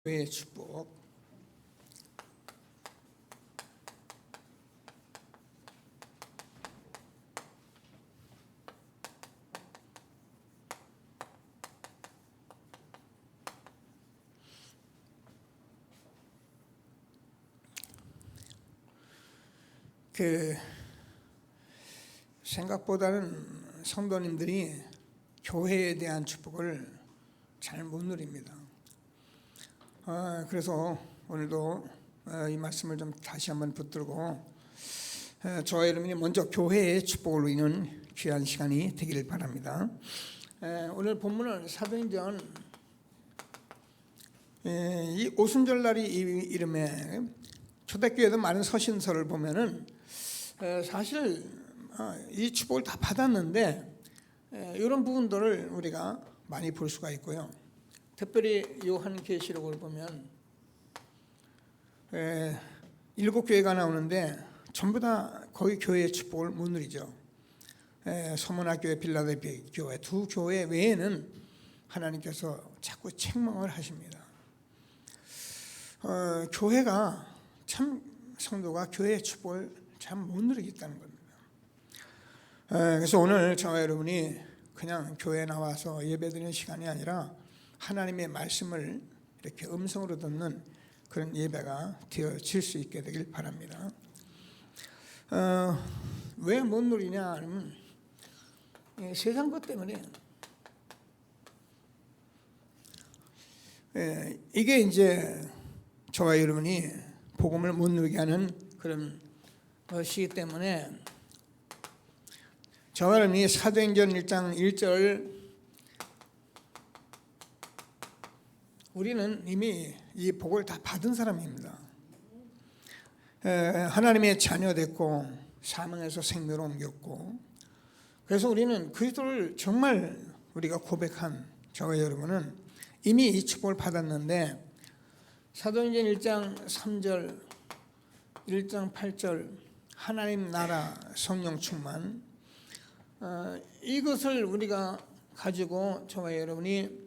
교회의 축복. 생각보다는 성도님들이 교회에 대한 축복을 잘 못 누립니다. 그래서 오늘도 이 말씀을 좀 다시 한번 붙들고 저와 여러분이 먼저 교회의 축복을 누리는 귀한 시간이 되기를 바랍니다. 오늘 본문은 사도행전 이 오순절날이 이름에 초대교회도 많은 서신서를 보면은 사실 이 축복을 다 받았는데 이런 부분들을 우리가 많이 볼 수가 있고요. 특별히 요한계시록을 보면 7교회가 나오는데 전부 다 거기 교회의 축복을 못 누리죠. 소문화 교회, 빌라델피아 교회 두 교회 외에는 하나님께서 자꾸 책망을 하십니다. 교회가 참 성도가 교회의 축복을 참 못 누리겠다는 겁니다. 그래서 오늘 저와 여러분이 그냥 교회에 나와서 예배드리는 시간이 아니라 하나님의 말씀을 이렇게 음성으로 듣는 그런 예배가 되어질 수 있게 되길 바랍니다. 왜 못 누리냐 하면 세상 것 때문에 이게 이제 저와 여러분이 복음을 못 누리게 하는 그런 것이기 때문에 저와 여러분이 사도행전 1장 1절 우리는 이미 이 복을 다 받은 사람입니다. 하나님의 자녀 됐고 사망에서 생명으로 옮겼고 그래서 우리는 그리스도를 정말 우리가 고백한 저와 여러분은 이미 이 축복을 받았는데 사도행전 1장 3절 1장 8절 하나님 나라 성령 충만 이것을 우리가 가지고 저와 여러분이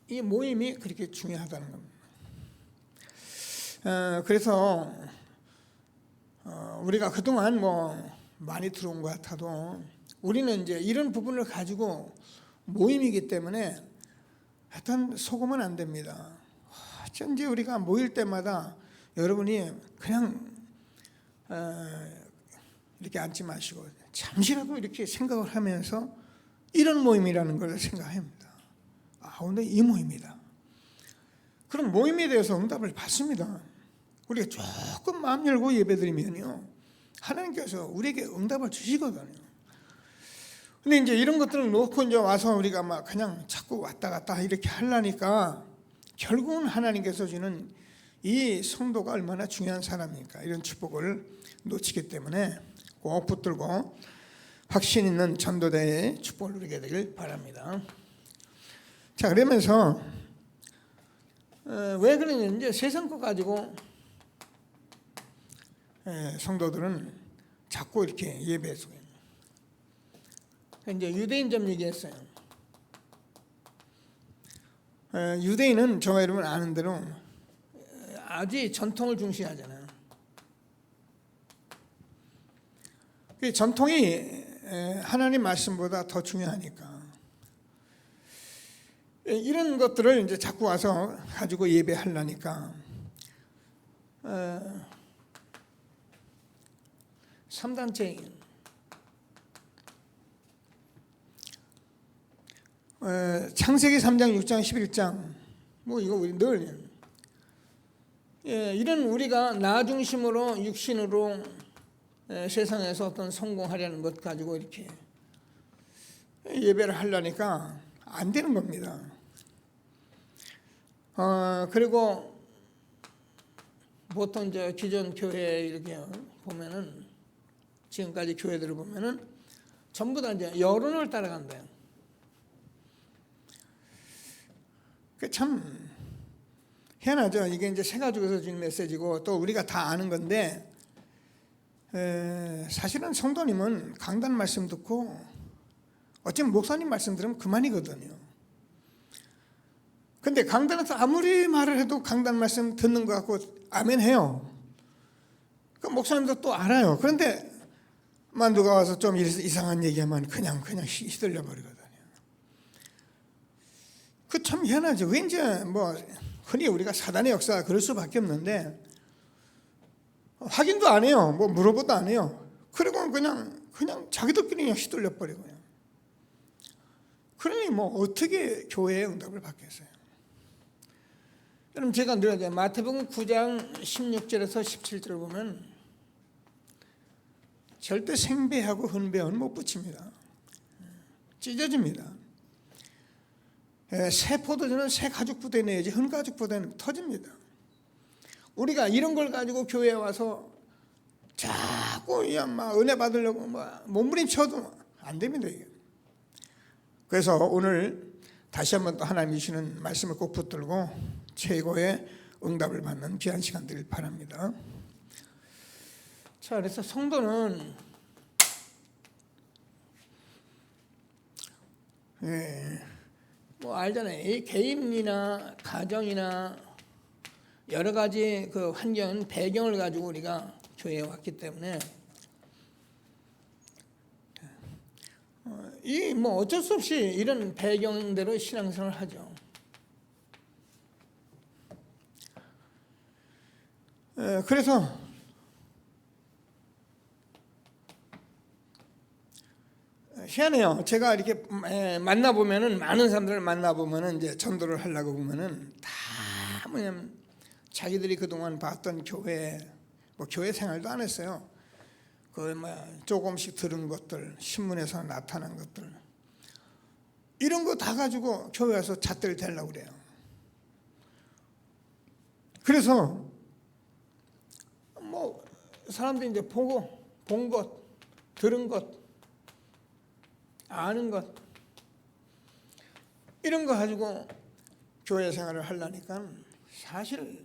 이 모임이 그렇게 중요하다는 겁니다. 그래서 우리가 그동안 많이 들어온 것 같아도 우리는 이제 이런 부분을 가지고 모임이기 때문에 하여튼 속으면 안 됩니다. 어쩐지 우리가 모일 때마다 여러분이 그냥 이렇게 앉지 마시고 잠시라도 이렇게 생각을 하면서 이런 모임이라는 걸 생각합니다. 오늘 이 모임이다. 그럼 모임에 대해서 응답을 받습니다. 우리가 조금 마음 열고 예배드리면요 하나님께서 우리에게 응답을 주시거든요. 근데 이제 이런 것들을 놓고 이제 와서 우리가 막 그냥 자꾸 왔다 갔다 이렇게 하려니까 결국은 하나님께서 주는 이 성도가 얼마나 중요한 사람입니까? 이런 축복을 놓치기 때문에 꼭 붙들고 확신 있는 전도대의 축복을 누리게 되길 바랍니다. 자, 그러면서 왜 그러냐 이제 세상 거 가지고 성도들은 자꾸 이렇게 예배해서 이제 유대인 좀 얘기했어요. 유대인은 저와 여러분 아는 대로 아주 전통을 중시하잖아요. 그 전통이 하나님 말씀보다 더 중요하니까 이런 것들을 이제 자꾸 와서 가지고 예배하려니까 3단체인 창세기 3장 6장 11장 이거 우리 늘 이런 우리가 나 중심으로 육신으로 세상에서 어떤 성공하려는 것 가지고 이렇게 예배를 하려니까 안 되는 겁니다. 그리고 보통 이제 기존 교회 이렇게 보면은 지금까지 교회들을 보면은 전부 다 이제 여론을 따라간대요. 그 참 희한하죠. 이게 이제 새 가족에서 주는 메시지고 또 우리가 다 아는 건데 사실은 성도님은 강단 말씀 듣고 어쩌면 목사님 말씀 들으면 그만이거든요. 근데 강단에서 아무리 말을 해도 강단 말씀 듣는 것 같고 아멘 해요. 그 목사님도 또 알아요. 그런데 누가 와서 좀 이상한 얘기하면 그냥 휘둘려 버리거든요. 그 참 희한하죠. 왠지 흔히 우리가 사단의 역사가 그럴 수밖에 없는데 확인도 안 해요. 물어보도 안 해요. 그리고 그냥 자기들끼리 그냥 휘둘려 버리고요. 그러니 어떻게 교회의 응답을 받겠어요? 여러분 제가 늘 마태복음 9장 16절에서 17절을 보면 절대 생배하고 흔배은 못 붙입니다. 찢어집니다. 새 포도주는 새 가죽부대에 내야지 흔 가죽부대는 터집니다. 우리가 이런 걸 가지고 교회에 와서 자꾸 은혜 받으려고 몸부림쳐도 안 됩니다. 이게. 그래서 오늘 다시 한번 또 하나님이 주시는 말씀을 꼭 붙들고 최고의 응답을 받는 귀한 시간 되길 바랍니다. 자, 그래서 성도는 알잖아요. 이 개인이나 가정이나 여러 가지 그 환경, 배경을 가지고 우리가 교회에 왔기 때문에 어쩔 수 없이 이런 배경대로 신앙생활을 하죠. 그래서 희한해요. 제가 이렇게 만나보면은 많은 사람들을 만나보면은 이제 전도를 하려고 보면은 다 뭐냐면 자기들이 그동안 봤던 교회 교회 생활도 안 했어요. 조금씩 들은 것들, 신문에서 나타난 것들 이런 거 다 가지고 교회 와서 잣대를 대려고 그래요. 그래서 사람들이 이제 보고 본 것, 들은 것, 아는 것 이런 거 가지고 교회 생활을 하려니까 사실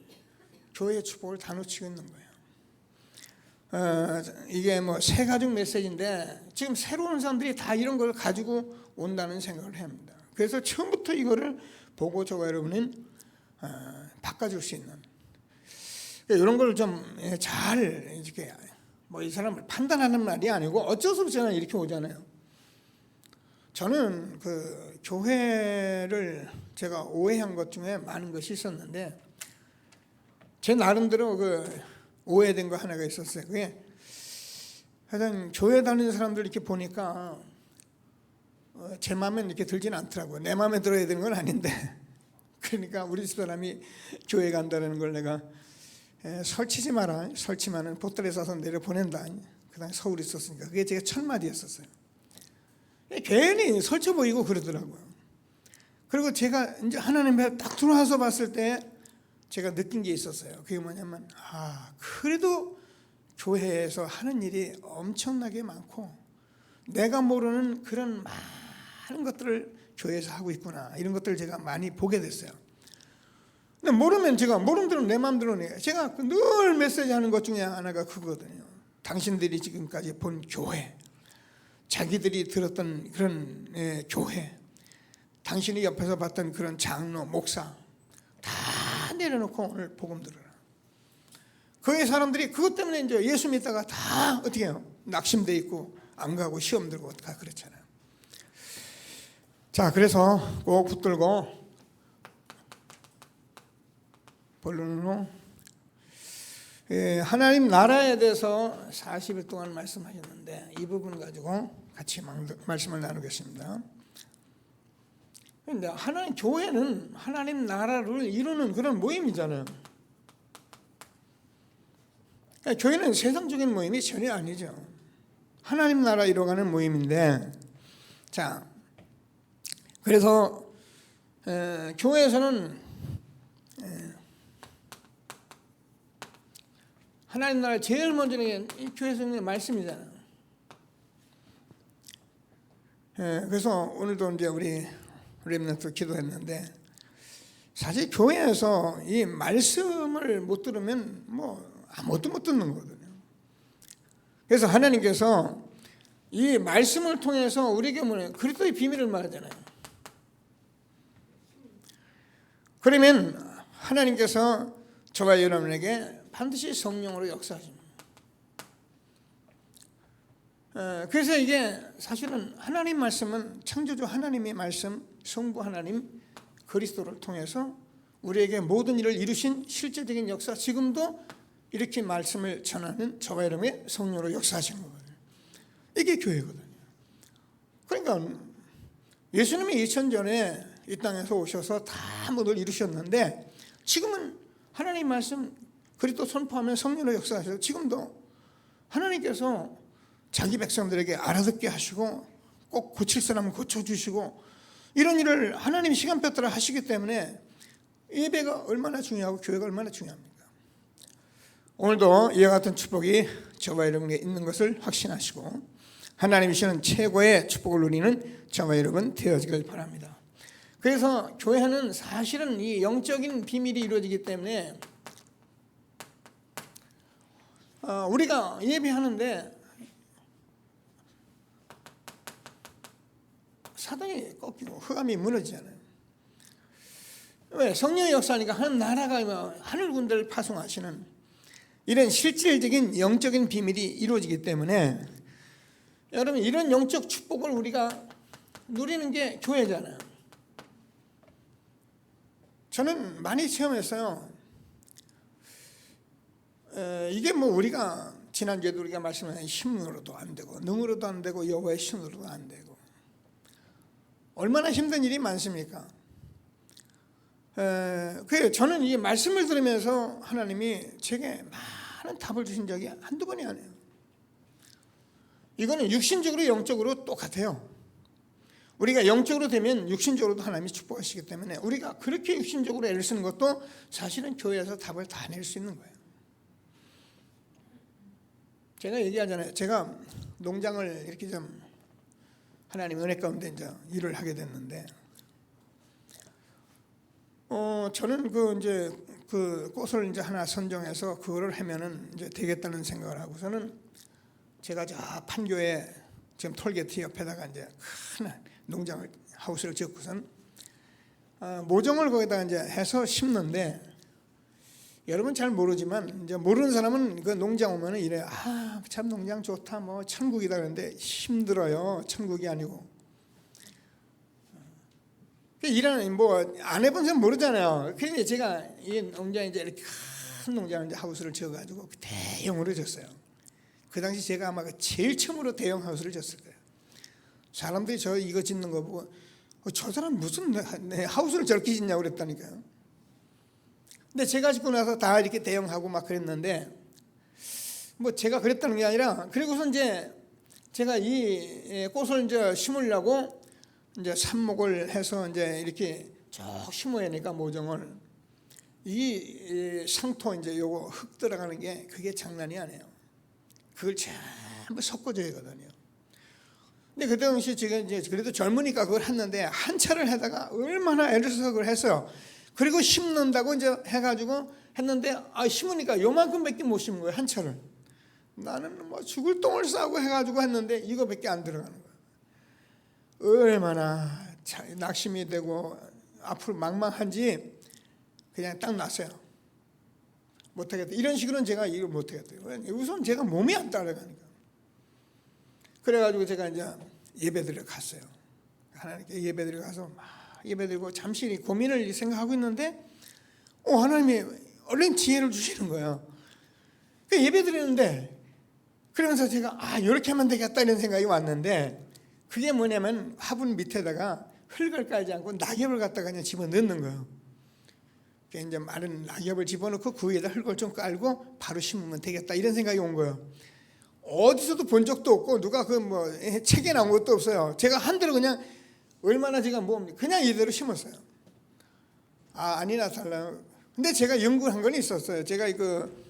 교회의 축복을 다 놓치고 있는 거예요. 이게 새 가죽 메시지인데 지금 새로운 사람들이 다 이런 걸 가지고 온다는 생각을 해야 합니다. 그래서 처음부터 이거를 보고 저와 여러분은 바꿔줄 수 있는 이런 걸 좀 잘 이렇게 이 사람을 판단하는 말이 아니고 어쩔 수 없이 저는 이렇게 오잖아요. 저는 그 교회를 제가 오해한 것 중에 많은 것이 있었는데 제 나름대로 오해된 거 하나가 있었어요. 그게 하여튼 교회 다니는 사람들 이렇게 보니까 제 마음에 이렇게 들지는 않더라고요. 내 마음에 들어야 되는 건 아닌데 그러니까 우리 집사람이 교회 간다는 걸 내가 설치지 마라. 설치면은 보따리에 싸서 내려 보낸다. 그 당시 서울에 있었으니까 그게 제가 첫 마디였었어요. 괜히 설쳐 보이고 그러더라고요. 그리고 제가 이제 하나님 앞에 딱 들어와서 봤을 때 제가 느낀 게 있었어요. 그게 뭐냐면 그래도 교회에서 하는 일이 엄청나게 많고 내가 모르는 그런 많은 것들을 교회에서 하고 있구나. 이런 것들을 제가 많이 보게 됐어요. 근데 모르면 제가 모르는 대로 내 마음대로 제가 늘 메시지 하는 것 중에 하나가 그거거든요. 당신들이 지금까지 본 교회, 자기들이 들었던 그런 교회, 당신이 옆에서 봤던 그런 장로, 목사 다 내려놓고 오늘 복음 들어라. 교회 사람들이 그것 때문에 이제 예수 믿다가 다 어떻게 해요? 낙심돼 있고 안 가고 시험 들고 다 그렇잖아요. 자, 그래서 꼭 붙들고 본론으로 하나님 나라에 대해서 40일 동안 말씀하셨는데 이 부분 가지고 같이 말씀을 나누겠습니다. 그런데 하나님 교회는 하나님 나라를 이루는 그런 모임이잖아요. 교회는 세상적인 모임이 전혀 아니죠. 하나님 나라 이루어가는 모임인데, 자, 그래서 교회에서는 하나님 나라 제일 먼저는 이 교회에서 있는 말씀이잖아요. 그래서 오늘도 이제 우리 렘넌트 기도했는데 사실 교회에서 이 말씀을 못 들으면 아무것도 못 듣는 거거든요. 그래서 하나님께서 이 말씀을 통해서 우리에게 그리스도의 비밀을 말하잖아요. 그러면 하나님께서 저와 여러분에게 반드시 성령으로 역사하십니다. 그래서 이게 사실은 하나님 말씀은 창조주 하나님의 말씀, 성부 하나님 그리스도를 통해서 우리에게 모든 일을 이루신 실제적인 역사, 지금도 이렇게 말씀을 전하는 저와 여러분의 성령으로 역사하시는 거거든요. 이게 교회거든요. 그러니까 예수님이 2000년 전에 이 땅에서 오셔서 다 모든 이루셨는데 지금은 하나님 말씀 그리스도 선포하면 성령으로 역사하셔서 지금도 하나님께서 자기 백성들에게 알아듣게 하시고 꼭 고칠 사람은 고쳐주시고 이런 일을 하나님 시간표 따라 하시기 때문에 예배가 얼마나 중요하고 교회가 얼마나 중요합니까? 오늘도 이와 같은 축복이 저와 여러분에게 있는 것을 확신하시고 하나님이 주시는 최고의 축복을 누리는 저와 여러분 되어지길 바랍니다. 그래서 교회는 사실은 이 영적인 비밀이 이루어지기 때문에 우리가 예배하는데 사단이 꺾이고 흑암이 무너지잖아요. 왜? 성령의 역사니까 한 나라가 하늘 군대를 파송하시는 이런 실질적인 영적인 비밀이 이루어지기 때문에 여러분 이런 영적 축복을 우리가 누리는 게 교회잖아요. 저는 많이 체험했어요. 이게 뭐 우리가 지난주에도 우리가 말씀한 힘으로도 안 되고 능으로도 안 되고 여호와의 신으로도 안 되고 얼마나 힘든 일이 많습니까? 그래서 저는 이 말씀을 들으면서 하나님이 제게 많은 답을 주신 적이 한두 번이 아니에요. 이거는 육신적으로 영적으로 똑같아요. 우리가 영적으로 되면 육신적으로도 하나님이 축복하시기 때문에 우리가 그렇게 육신적으로 애를 쓰는 것도 사실은 교회에서 답을 다 낼 수 있는 거예요. 제가 얘기하잖아요. 제가 농장을 이렇게 좀 하나님 은혜 가운데 이제 일을 하게 됐는데, 저는 그 꽃을 이제 하나 선정해서 그거를 하면은 이제 되겠다는 생각을 하고서는 제가 저 판교에 지금 톨게이트 옆에다가 이제 큰 농장을 하우스를 짓고선 모종을 거기다가 이제 해서 심는데 여러분 잘 모르지만 이제 모르는 사람은 그 농장 오면은 이래 참 농장 좋다 뭐 천국이다 그러는데 힘들어요. 천국이 아니고 일하는 뭐 안 해본 사람 모르잖아요. 그런데 제가 이 농장에 이제 이렇게 큰 농장을 이제 하우스를 지어가지고 대형으로 졌어요. 그 당시 제가 아마 제일 처음으로 대형 하우스를 졌을 거예요. 사람들이 저 이거 짓는 거 보고 저 사람 무슨 내 하우스를 저렇게 짓냐고 그랬다니까요. 근데 제가 짓고 나서 다 이렇게 대형하고 막 그랬는데 뭐 제가 그랬다는 게 아니라 그리고서 이제 제가 이 꽃을 이제 심으려고 이제 삽목을 해서 이제 이렇게 쭉 심어야 하니까 모종을 이 상토 이제 요거 흙 들어가는 게 그게 장난이 아니에요. 그걸 전부 섞어줘야 하거든요. 근데 그 당시 제가 이제 그래도 젊으니까 그걸 했는데 한 차를 해다가 얼마나 애를 써서 그걸 했어요. 그리고 심는다고 이제 해가지고 했는데 심으니까 요만큼밖에 못 심은 거예요. 한 차를. 나는 뭐 죽을 똥을 싸고 해가지고 했는데 이거밖에 안 들어가는 거예요. 얼마나 낙심이 되고 앞으로 망망한지 그냥 딱 놨어요. 못하겠다. 이런 식으로는 제가 이걸 못하겠대요. 우선 제가 몸이 안 따라가니까. 그래가지고 제가 이제 예배드려 갔어요. 하나님께 예배드려 가서 막 예배드리고 잠시 고민을 생각하고 있는데 하나님이 얼른 지혜를 주시는 거예요. 예배드리는데 그러면서 제가 이렇게 하면 되겠다 이런 생각이 왔는데 그게 뭐냐면 화분 밑에다가 흙을 깔지 않고 낙엽을 갖다가 그냥 집어넣는 거예요. 이제 마른 낙엽을 집어넣고 그 위에다 흙을 좀 깔고 바로 심으면 되겠다 이런 생각이 온 거예요. 어디서도 본 적도 없고 누가 그 뭐 책에 나온 것도 없어요. 제가 한 대로 그냥 얼마나 제가 그냥 이대로 심었어요. 아니나 달라요. 근데 제가 연구한 건 있었어요. 제가 그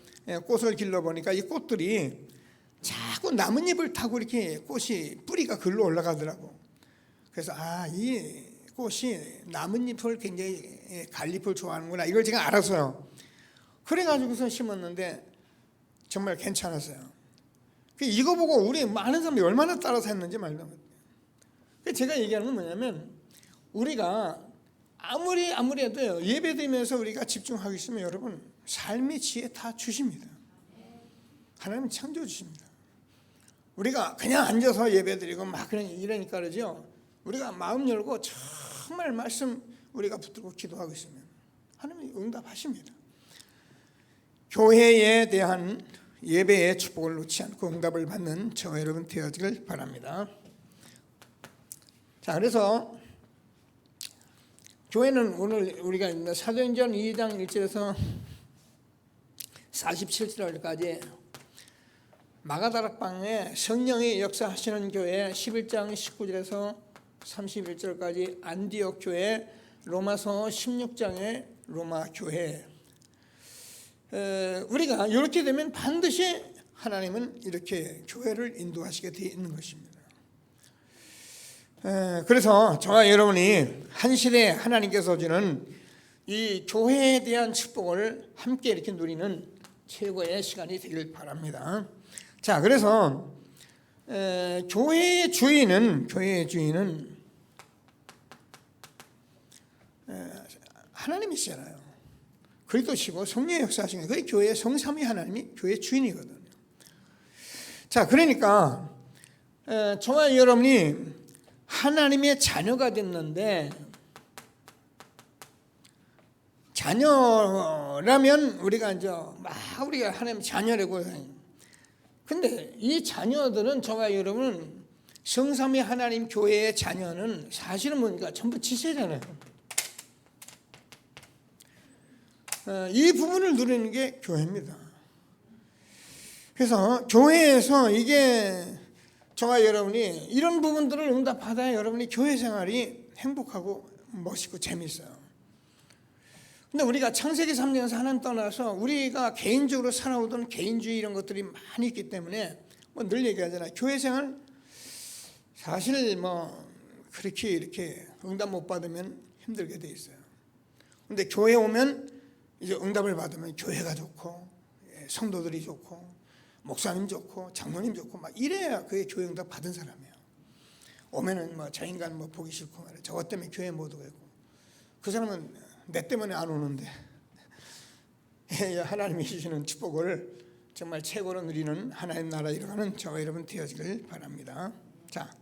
꽃을 길러 보니까 이 꽃들이 자꾸 나뭇잎을 타고 이렇게 꽃이 뿌리가 글로 올라가더라고. 그래서 이 꽃이 나뭇잎을 굉장히 갈잎을 좋아하는구나 이걸 제가 알았어요. 그래가지고서 심었는데 정말 괜찮았어요. 이거 보고 우리 많은 사람들이 얼마나 따라서 했는지 말도 못해요. 제가 얘기하는 건 뭐냐면 우리가 아무래도 예배드리면서 우리가 집중하고 있으면 여러분 삶의 지혜 다 주십니다. 하나님 창조 주십니다. 우리가 그냥 앉아서 예배드리고 막 그냥 이러니까 그러죠. 우리가 마음 열고 정말 말씀 우리가 붙들고 기도하고 있으면 하나님이 응답하십니다. 교회에 대한 예배의 축복을 놓지 않고 응답을 받는 저와 여러분 되어지길 바랍니다. 자, 그래서 교회는 오늘 우리가 사도행전 2장 1절에서 47절까지 마가다락방에 성령이 역사하시는 교회, 11장 19절에서 31절까지 안디옥 교회, 로마서 16장의 로마 교회. 우리가 이렇게 되면 반드시 하나님은 이렇게 교회를 인도하시게 되어 있는 것입니다. 그래서 저와 여러분이 한 시대에 하나님께서 주는 이 교회에 대한 축복을 함께 이렇게 누리는 최고의 시간이 되길 바랍니다. 자, 그래서 교회의 주인은 하나님이시잖아요. 그리스도시고 성령의 역사하시는 그 교회의 성삼위 하나님이 교회의 주인이거든요. 자, 그러니까 저와 여러분이 하나님의 자녀가 됐는데, 자녀라면 우리가 이제 우리가 하나님 자녀라고 해요. 근데 이 자녀들은 저와 여러분 성삼위 하나님 교회의 자녀는 사실은 뭡니까? 전부 지체잖아요. 이 부분을 누리는 게 교회입니다. 그래서 교회에서 이게 저와 여러분이 이런 부분들을 응답받아야 여러분이 교회 생활이 행복하고 멋있고 재미있어요. 근데 우리가 창세기 3장에서 하나님 떠나서 우리가 개인적으로 살아오던 개인주의 이런 것들이 많이 있기 때문에 늘 얘기하잖아요. 교회 생활 사실 그렇게 이렇게 응답 못 받으면 힘들게 돼 있어요. 근데 교회 오면 이제 응답을 받으면 교회가 좋고 성도들이 좋고 목사님 좋고 장로님 좋고 막 이래야 그게 교회 응답 받은 사람이에요. 오면은 저 인간 보기 싫고 말이야. 저것 때문에 교회 못 오고 그 사람은 내 때문에 안 오는데 하나님이 주시는 축복을 정말 최고로 누리는 하나님 나라 이루어가는 저와 여러분 되어지길 바랍니다. 자,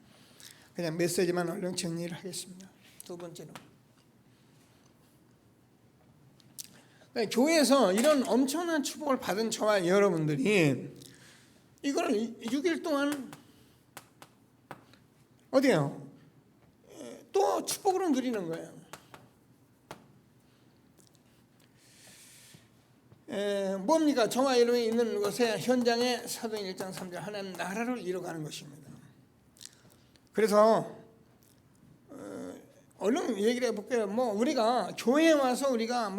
그냥 메시지만 얼른 정리를 하겠습니다. 두 번째로 교회에서 이런 엄청난 축복을 받은 저와 여러분들이 이걸 6일 동안 어디에요? 또 축복으로 누리는 거예요. 뭡니까? 저와 여러분이 있는 곳에 현장에 사도행 1장 3절 하나님 나라를 이뤄가는 것입니다. 그래서 얼른 얘기를 해볼게요. 우리가 교회에 와서 우리가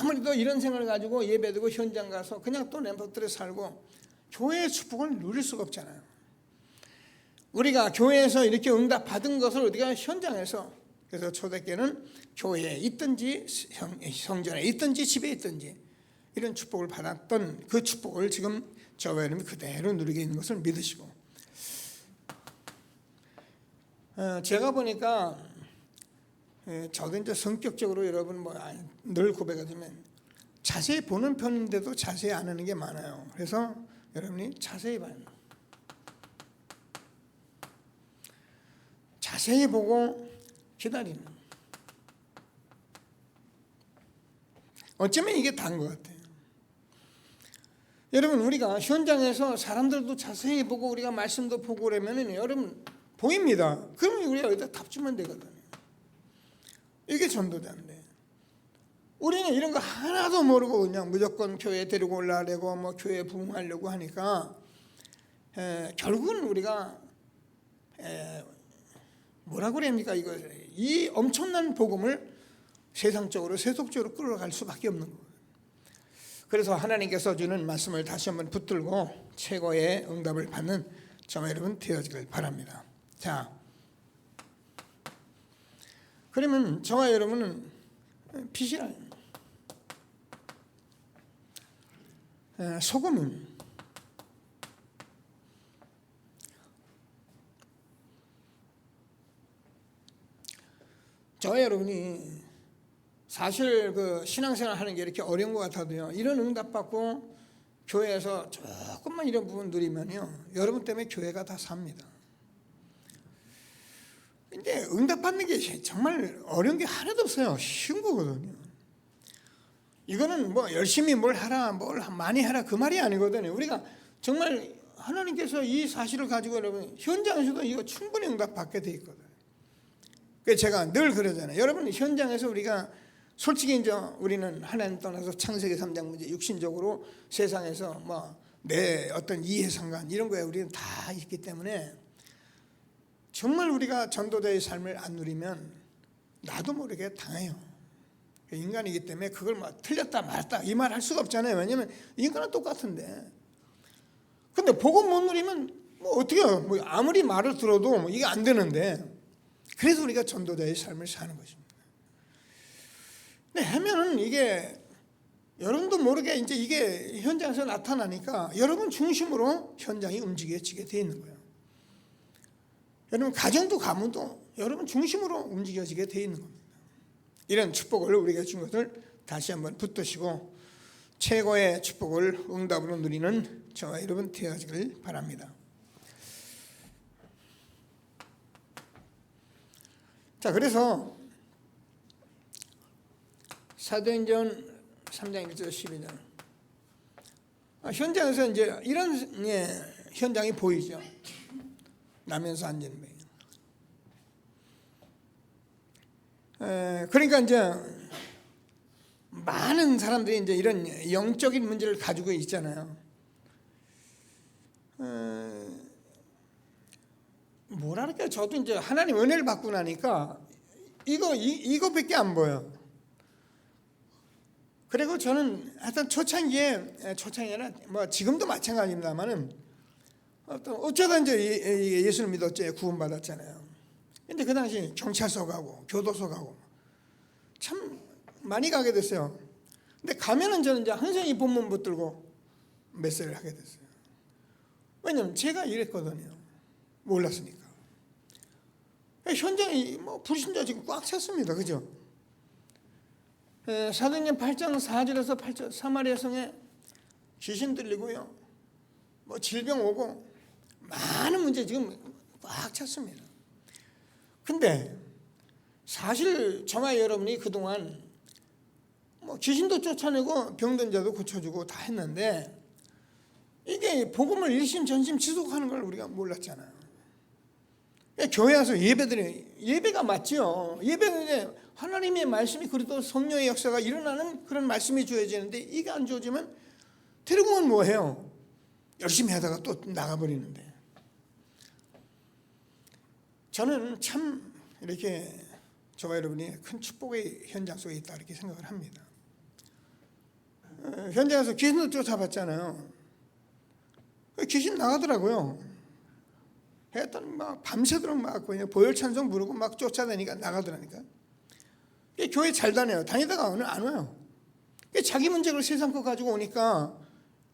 아무리도 이런 생각을 가지고 예배드리고 현장 가서 그냥 또 램프들에 살고 교회의 축복을 누릴 수가 없잖아요. 우리가 교회에서 이렇게 응답 받은 것을 우리가 현장에서, 그래서 초대교회는 교회에 있든지 성전에 있든지 집에 있든지 이런 축복을 받았던 그 축복을 지금 저와 여러분이 그대로 누리게 있는 것을 믿으시고, 제가 보니까 저도 이제 성격적으로 여러분 늘 고백하지만 자세히 보는 편인데도 자세히 안 하는 게 많아요. 그래서 여러분이 자세히 봐요. 자세히 보고 기다리는. 어쩌면 이게 다인 것 같아요. 여러분, 우리가 현장에서 사람들도 자세히 보고 우리가 말씀도 보고 그러면 여러분 보입니다. 그러면 우리가 여기다 답주면 되거든요. 이게 전도자인데 우리는 이런 거 하나도 모르고 그냥 무조건 교회에 데리고 올라가려고 교회에 부흥하려고 하니까 결국은 우리가 뭐라고 그럽니까? 이 엄청난 복음을 세상적으로 세속적으로 끌어갈 수밖에 없는 거예요. 그래서 하나님께서 주는 말씀을 다시 한번 붙들고 최고의 응답을 받는 저와 여러분 되어지길 바랍니다. 자, 그러면 저와 여러분은 빛이라, 소금은 저와 여러분이 사실 그 신앙생활 하는 게 이렇게 어려운 것 같아도요, 이런 응답받고 교회에서 조금만 이런 부분 누리면요, 여러분 때문에 교회가 다 삽니다. 근데 응답받는 게 정말 어려운 게 하나도 없어요. 쉬운 거거든요. 이거는 뭐 열심히 뭘 하라, 뭘 많이 하라 그 말이 아니거든요. 우리가 정말 하나님께서 이 사실을 가지고 여러분 현장에서도 이거 충분히 응답받게 돼 있거든요. 그래서 제가 늘 그러잖아요. 여러분 현장에서 우리가 솔직히 이제 우리는 하나님 떠나서 창세기 3장 문제 육신적으로 세상에서 뭐 내 어떤 이해상관 이런 거에 우리는 다 있기 때문에 정말 우리가 전도자의 삶을 안 누리면 나도 모르게 당해요. 인간이기 때문에 그걸 막 틀렸다 맞다 이 말 할 수가 없잖아요. 왜냐하면 인간은 똑같은데. 근데 복음 못 누리면 뭐 어떻게 해요? 뭐 아무리 말을 들어도 뭐 이게 안 되는데, 그래서 우리가 전도자의 삶을 사는 것입니다. 근데 하면은 이게 여러분도 모르게 이제 이게 현장에서 나타나니까 여러분 중심으로 현장이 움직여지게 돼 있는 거예요. 여러분 가정도 가문도 여러분 중심으로 움직여지게 돼 있는 겁니다. 이런 축복을 우리가 준 것을 다시 한번 붙드시고 최고의 축복을 응답으로 누리는 저와 여러분 되어지길 바랍니다. 자, 그래서 사도행전 3장 1절 12절 현장에서 이제 이런 현장이 보이죠. 나면서 안전뱅이. 그러니까 이제 많은 사람들이 이제 이런 영적인 문제를 가지고 있잖아요. 뭐랄까, 저도 이제 하나님 은혜를 받고 나니까 이거밖에 안 보여. 그리고 저는 하여튼 초창기에는 뭐 지금도 마찬가지입니다만은 어쩌다 이제 예수를 믿었지, 구원받았잖아요. 근데 그 당시 경찰서 가고 교도소 가고 참 많이 가게 됐어요. 근데 가면은 저는 이제 항상 이 본문 붙들고 메시지를 하게 됐어요. 왜냐면 제가 이랬거든요. 몰랐으니까. 현장이 뭐 불신자 지금 꽉 찼습니다. 그죠? 사도행전 8장 4절에서 8절 사마리아 성에 귀신 들리고요, 뭐 질병 오고 많은 문제 지금 꽉 찼습니다. 근데 사실 저와 여러분이 그동안 뭐 귀신도 쫓아내고 병든 자도 고쳐주고 다 했는데 이게 복음을 일심전심 지속하는 걸 우리가 몰랐잖아요. 교회 와서 예배가 맞죠. 예배는 하나님의 말씀이 그래도 성령의 역사가 일어나는 그런 말씀이 주어지는데 이게 안 주어지면 데리고는 뭐해요? 열심히 하다가 또 나가버리는데. 저는 참 이렇게 저와 여러분이 큰 축복의 현장 속에 있다 이렇게 생각을 합니다. 현장에서 귀신도 쫓아봤잖아요. 귀신 나가더라고요. 했더니 막 밤새도록 막 그냥 보혈 찬송 부르고 막 쫓아다니니까 나가더라니까. 교회 잘 다녀요. 다니다가 안 와요. 자기 문제를 세상 거 가지고 오니까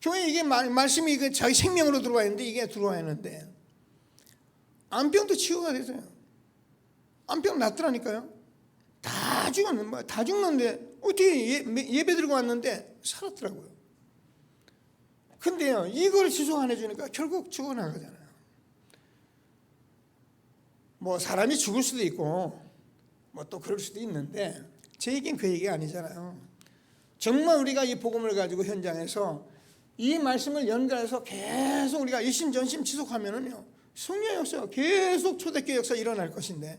교회 이게 말씀이 이게 자기 생명으로 들어와 있는데 이게 들어와 있는데 암병도 치유가 되세요. 암병 낫더라니까요. 다 죽었는데 어떻게 예배 드리고 왔는데 살았더라고요. 근데요, 이걸 지속 안 해주니까 결국 죽어나가잖아요. 뭐 사람이 죽을 수도 있고 뭐 또 그럴 수도 있는데 제 얘기는 그 얘기가 아니잖아요. 정말 우리가 이 복음을 가지고 현장에서 이 말씀을 연결해서 계속 우리가 일심전심 지속하면은요, 성령의 역사가 계속 초대교회 역사 일어날 것인데,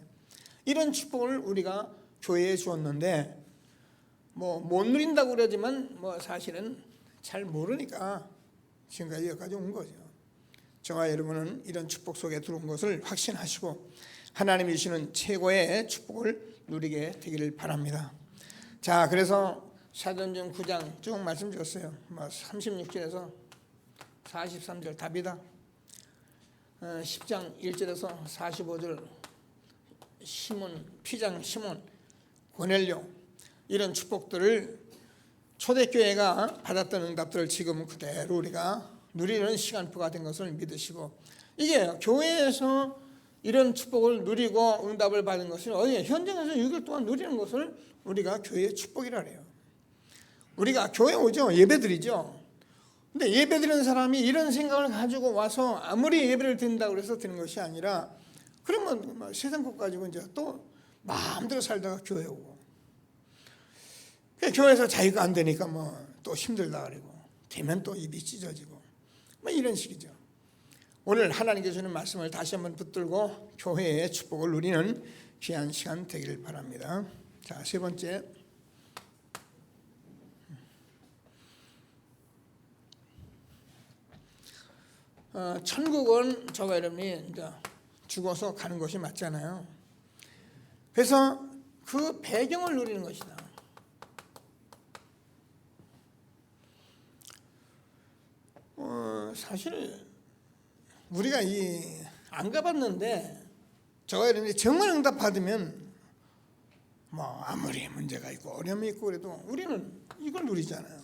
이런 축복을 우리가 교회에 주었는데 뭐 못 누린다고 그러지만 뭐 사실은 잘 모르니까 지금까지 여기까지 온 거죠. 저와 여러분은 이런 축복 속에 들어온 것을 확신하시고 하나님이 주시는 최고의 축복을 누리게 되기를 바랍니다. 자, 그래서 사도행전 9장 쭉 말씀 주었어요. 36절에서 43절 답이다. 10장 1절에서 45절 시몬, 피장 시몬, 고넬료, 이런 축복들을 초대교회가 받았던 응답들을 지금 그대로 우리가 누리는 시간표가 된 것을 믿으시고, 이게 교회에서 이런 축복을 누리고 응답을 받은 것은 어디 현장에서 6일 동안 누리는 것을 우리가 교회의 축복이라 해요. 우리가 교회 오죠. 예배드리죠. 근데 예배드리는 사람이 이런 생각을 가지고 와서 아무리 예배를 드린다고 해서 드는 것이 아니라 그러면 세상 것 가지고 이제 또 마음대로 살다가 교회 오고 교회에서 자유가 안 되니까 또 힘들다 그러고 되면 또 입이 찢어지고 이런 식이죠. 오늘 하나님께서 주는 말씀을 다시 한번 붙들고 교회의 축복을 누리는 귀한 시간 되기를 바랍니다. 자, 세 번째. 천국은 저와 여러분이 이제 죽어서 가는 것이 맞잖아요. 그래서 그 배경을 누리는 것이다. 사실 우리가 안 가봤는데 저와 여러분이 정말 응답 받으면 아무리 문제가 있고 어려움이 있고 그래도 우리는 이걸 누리잖아요.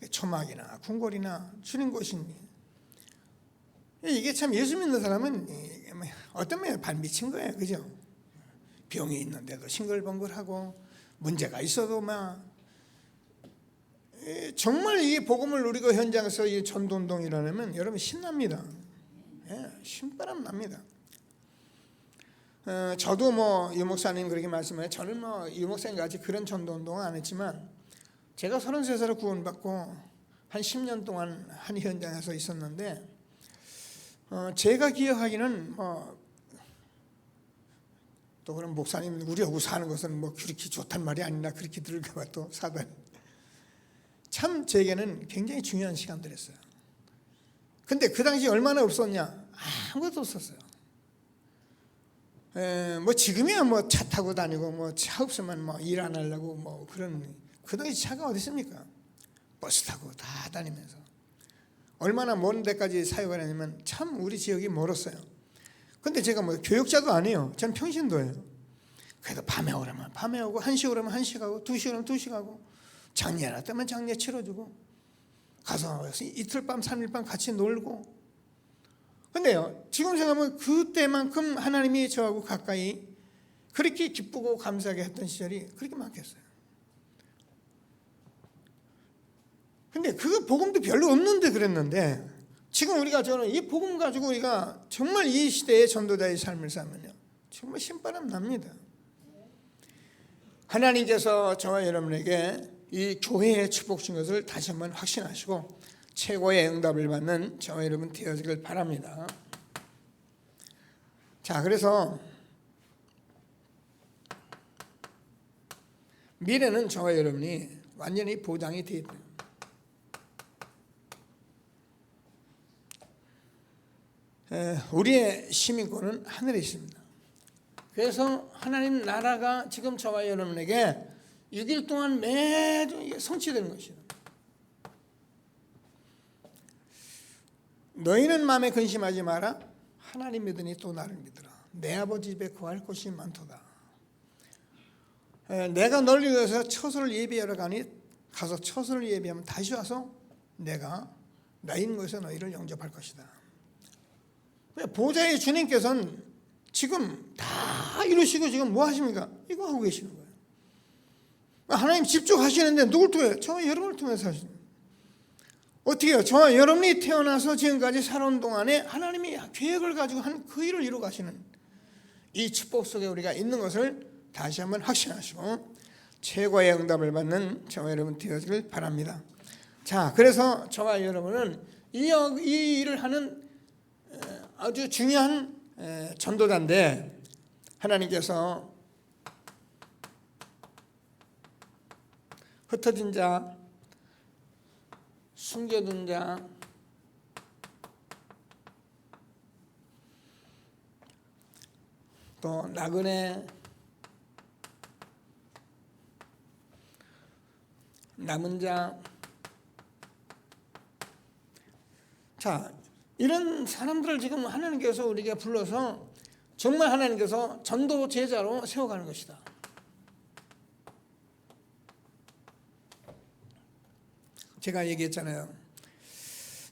초막이나 궁궐이나 주는 곳이니 이게 참 예수 믿는 사람은 어떤 면에 발 미친 거예요. 그죠? 병이 있는데도 싱글벙글하고 문제가 있어도 정말 이 복음을 누리고 현장에서 이 전도운동이라면 여러분 신납니다. 신바람 납니다. 저도 유 목사님 그렇게 말씀해요. 저는 유 목사님 같이 그런 전도운동은 안 했지만 제가 33살에 구원받고 한 10년 동안 한 현장에서 있었는데 제가 기억하기는 또 그런 목사님 우리하고 사는 것은 그렇게 좋단 말이 아니라 그렇게 들을까봐 또 사단 참 제게는 굉장히 중요한 시간들이었어요. 근데 그 당시 얼마나 없었냐? 아무것도 없었어요. 지금이야 차 타고 다니고 차 없으면 일 안 하려고 그런 그 당시 차가 어디 있습니까? 버스 타고 다 다니면서 얼마나 먼 데까지 사역을 하냐면 참 우리 지역이 멀었어요. 근데 제가 교역자도 아니에요. 전 평신도예요. 그래도 밤에 오라면 밤에 오고 1시 오라면 1시 가고 2시 오라면 2시 가고 장례라 때면 장례 치러주고 가서 이틀 밤 3일 밤 같이 놀고. 근데요 지금 생각하면 그때만큼 하나님이 저하고 가까이 그렇게 기쁘고 감사하게 했던 시절이 그렇게 많겠어요. 근데 그 복음도 별로 없는데 그랬는데 지금 우리가 저는 이 복음 가지고 우리가 정말 이 시대의 전도자의 삶을 살면요 정말 신바람 납니다. 하나님께서 저와 여러분에게 이 교회에 축복 준 것을 다시 한번 확신하시고 최고의 응답을 받는 저와 여러분 되어지길 바랍니다. 자, 그래서 미래는 저와 여러분이 완전히 보장이 되어 있다. 우리의 시민권은 하늘에 있습니다. 그래서 하나님 나라가 지금 저와 여러분에게 6일 동안 매주 성취되는 것이다. 너희는 마음에 근심하지 마라. 하나님 믿으니 또 나를 믿으라. 내 아버지 집에 구할 곳이 많도다. 내가 너를 위해서 처소를 예비하러 가니 가서 처소를 예비하면 다시 와서 내가 나 있는 곳에서 너희를 영접할 것이다. 보좌의 주님께서는 지금 다 이루시고 지금 뭐 하십니까? 이거 하고 계시는 거예요. 하나님 집중하시는데 누굴 통해? 저와 여러분을 통해서 하시는 거예요. 어떻게 해요? 저와 여러분이 태어나서 지금까지 살아온 동안에 하나님이 계획을 가지고 한 그 일을 이루어 가시는 이 축복 속에 우리가 있는 것을 다시 한번 확신하시고 최고의 응답을 받는 저와 여러분 되어지길 바랍니다. 자, 그래서 저와 여러분은 이 일을 하는 아주 중요한 전도자인데 하나님께서 흩어진 자, 숨겨둔 자, 또 나그네, 남은 자, 자, 이런 사람들을 지금 하나님께서 우리에게 불러서 정말 하나님께서 전도 제자로 세워가는 것이다. 제가 얘기했잖아요.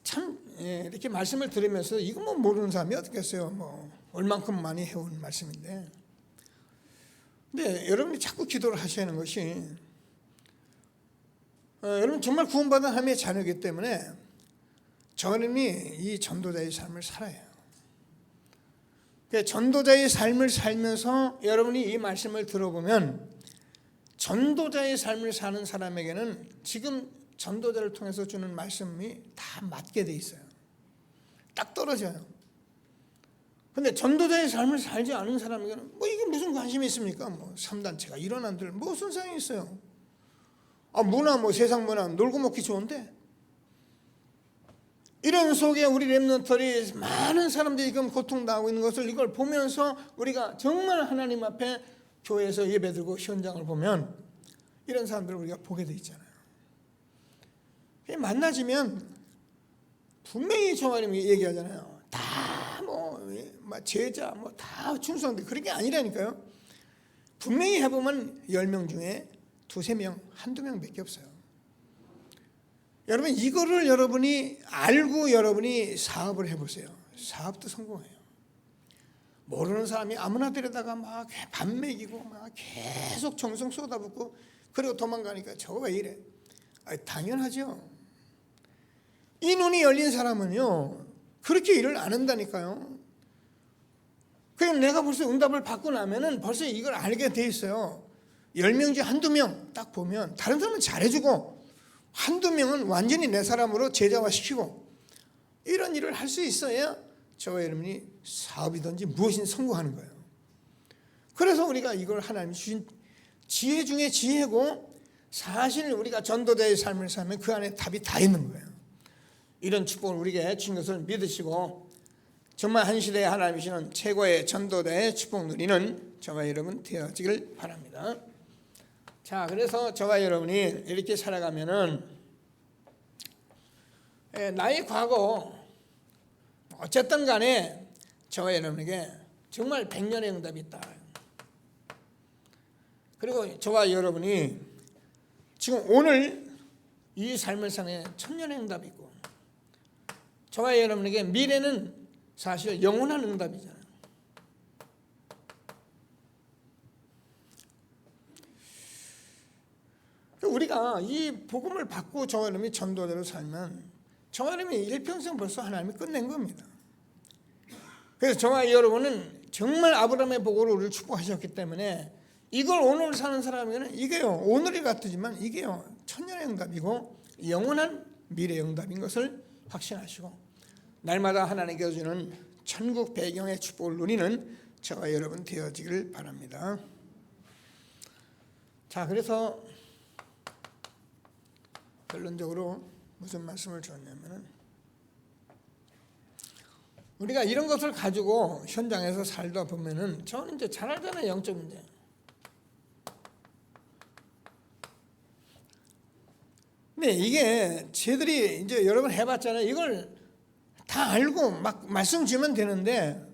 참 이렇게 말씀을 들으면서 이거 모르는 사람이 어떻겠어요. 얼만큼 많이 해온 말씀인데, 근데 여러분이 자꾸 기도를 하셔야 하는 것이, 여러분 정말 구원받은 하나님의 자녀이기 때문에 저님이 이 전도자의 삶을 살아야 해요. 전도자의 삶을 살면서 여러분이 이 말씀을 들어보면 전도자의 삶을 사는 사람에게는 지금 전도자를 통해서 주는 말씀이 다 맞게 돼 있어요. 딱 떨어져요. 근데 전도자의 삶을 살지 않은 사람에게는 뭐 이게 무슨 관심이 있습니까? 뭐 3단체가 일어난들 무슨 상이 있어요? 문화 뭐 세상 문화 놀고 먹기 좋은데, 이런 속에 우리 렘넌트들이 많은 사람들이 지금 고통당하고 있는 것을 이걸 보면서 우리가 정말 하나님 앞에 교회에서 예배드리고 현장을 보면 이런 사람들을 우리가 보게 돼 있잖아요. 만나지면 분명히 주님이 얘기하잖아요. 다 뭐 제자 뭐 다 충성돼, 그런 게 아니라니까요. 분명히 해보면 10명 중에 2-3명, 1-2명밖에 없어요. 여러분 이거를 여러분이 알고 여러분이 사업을 해보세요. 사업도 성공해요. 모르는 사람이 아무나 데려다가 막 밥 먹이고 막 계속 정성 쏟아붓고 그리고 도망가니까 저거 왜 이래? 당연하죠. 이 눈이 열린 사람은요 그렇게 일을 안 한다니까요. 그럼 내가 벌써 응답을 받고 나면은 벌써 이걸 알게 돼 있어요. 10명 중 1-2명 딱 보면 다른 사람은 잘해주고 1-2명은 완전히 내 사람으로 제자화시키고 이런 일을 할 수 있어야 저와 여러분이 사업이든지 무엇이든 성공하는 거예요. 그래서 우리가 이걸 하나님이 주신 지혜 중에 지혜고, 사실 우리가 전도자의 삶을 살면 그 안에 답이 다 있는 거예요. 이런 축복을 우리에게 주신 것을 믿으시고 정말 한 시대에 하나님이 주시는 최고의 전도자의 축복 누리는 저와 여러분 되어지길 바랍니다. 자, 그래서 저와 여러분이 이렇게 살아가면은 나의 과거 어쨌든 간에 저와 여러분에게 정말 100년의 응답이 있다. 그리고 저와 여러분이 지금 오늘 이 삶을 상해 1000년의 응답이 있고, 저와 여러분에게 미래는 사실 영원한 응답이잖아요. 우리가 이 복음을 받고 저와 여러분이 전도자로 살면 저와 여러분이 일평생 벌써 하나님이 끝낸 겁니다. 그래서 저와 여러분은 정말 아브라함의 복으로 우리를 축복하셨기 때문에 이걸 오늘 사는 사람에게는 이게요 오늘이 같지만 이게요 1000년의 응답이고 영원한 미래의 응답인 것을 확신하시고 날마다 하나님께서 주는 천국 배경의 축복을 누리는 저와 여러분 되어지길 바랍니다. 자, 그래서 결론적으로 무슨 말씀을 주었냐면은, 우리가 이런 것을 가지고 현장에서 살다 보면은 저는 이제 잘 알잖아요, 영적 문제. 근데 이게 쟤들이 이제 여러분 해봤잖아요. 이걸 다 알고 막 말씀 주면 되는데,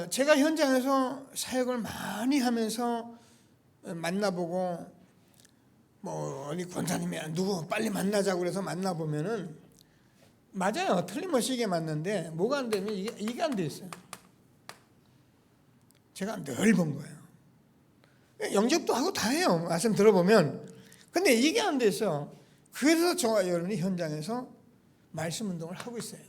제가 현장에서 사역을 많이 하면서 만나보고 뭐 어디 권사님이 누구 빨리 만나자고 그래서 만나보면은 맞아요. 틀림없이 이게 맞는데 뭐가 안 되면 이게 안 돼 있어요. 제가 늘 본 거예요. 영접도 하고 다 해요. 말씀 들어보면. 근데 이게 안 돼 있어. 그래서 저와 여러분이 현장에서 말씀 운동을 하고 있어요.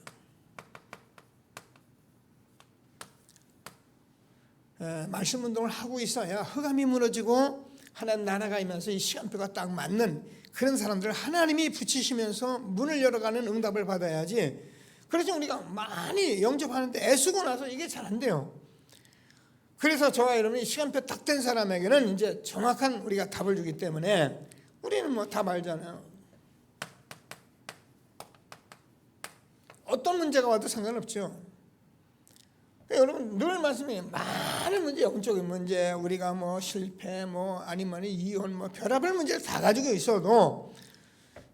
말씀 운동을 하고 있어야 흑암이 무너지고 하나님 나라가 임하면서 이 시간표가 딱 맞는 그런 사람들을 하나님이 붙이시면서 문을 열어가는 응답을 받아야지. 그래서 우리가 많이 영접하는데 애쓰고 나서 이게 잘 안 돼요. 그래서 저와 여러분이 시간표 딱 된 사람에게는 이제 정확한 우리가 답을 주기 때문에 우리는 뭐 답 알잖아요. 어떤 문제가 와도 상관없죠. 여러분 늘 말씀이 많은 문제, 영적인 문제, 우리가 뭐 실패, 뭐 아니면 이혼, 뭐 별의별 문제를 다 가지고 있어도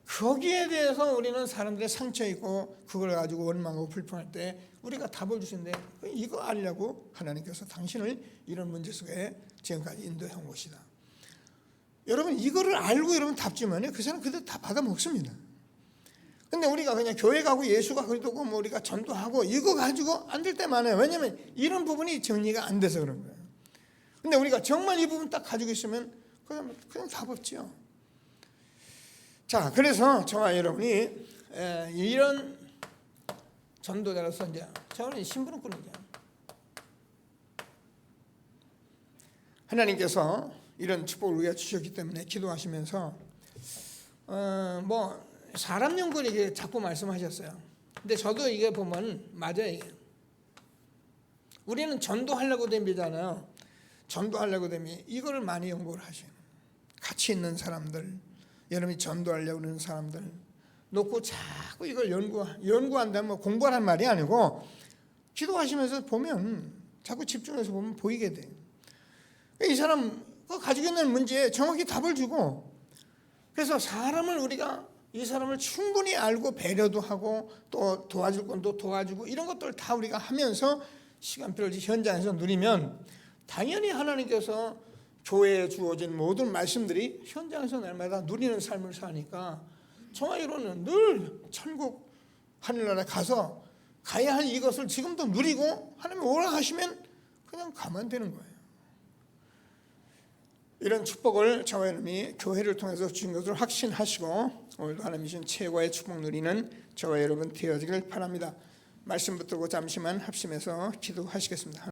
거기에 대해서 우리는 사람들의 상처 있고 그걸 가지고 원망하고 불평할 때 우리가 답을 주신데, 이거 알려고 하나님께서 당신을 이런 문제 속에 지금까지 인도해 온 것이다. 여러분 이거를 알고 여러분 답 주면 그 사람 그대로 다 받아 먹습니다. 근데 우리가 그냥 교회 가고 예수가 그리고 뭐 우리가 전도하고 이거 가지고 안 될 때 많아요. 왜냐하면 이런 부분이 정리가 안 돼서 그런 거예요. 근데 우리가 정말 이 부분 딱 가지고 있으면 그냥 답 없죠. 자, 그래서 저와 여러분이 이런 전도자로서 이제 저는 신부는 꾸는죠. 하나님께서 이런 축복을 우리가 주셨기 때문에 기도하시면서 뭐 사람 연구를 이게 자꾸 말씀하셨어요. 근데 저도 이게 보면 맞아요. 이게. 우리는 전도하려고 됩니다잖아요. 전도하려고 되면 이거를 많이 연구를 하셔요. 가치 있는 사람들, 여러분이 전도하려고 하는 사람들 놓고 자꾸 이걸 연구한다면 뭐 공부하란 말이 아니고 기도하시면서 보면 자꾸 집중해서 보면 보이게 돼요. 이 사람 가지고 있는 문제에 정확히 답을 주고, 그래서 사람을 우리가 이 사람을 충분히 알고 배려도 하고 또 도와줄 건도 도와주고 이런 것들 다 우리가 하면서 시간표를 현장에서 누리면 당연히 하나님께서 교회에 주어진 모든 말씀들이 현장에서 날마다 누리는 삶을 사니까 저와 이로는 늘 천국 하늘나라 가서 가야 할 이것을 지금도 누리고 하나님 오라 하시면 그냥 가면 되는 거예요. 이런 축복을 저와 여러분이 교회를 통해서 주신 것을 확신하시고 오늘도 하나님 주신 최고의 축복 누리는 저와 여러분 되어지길 바랍니다. 말씀 붙들고 잠시만 합심해서 기도하시겠습니다.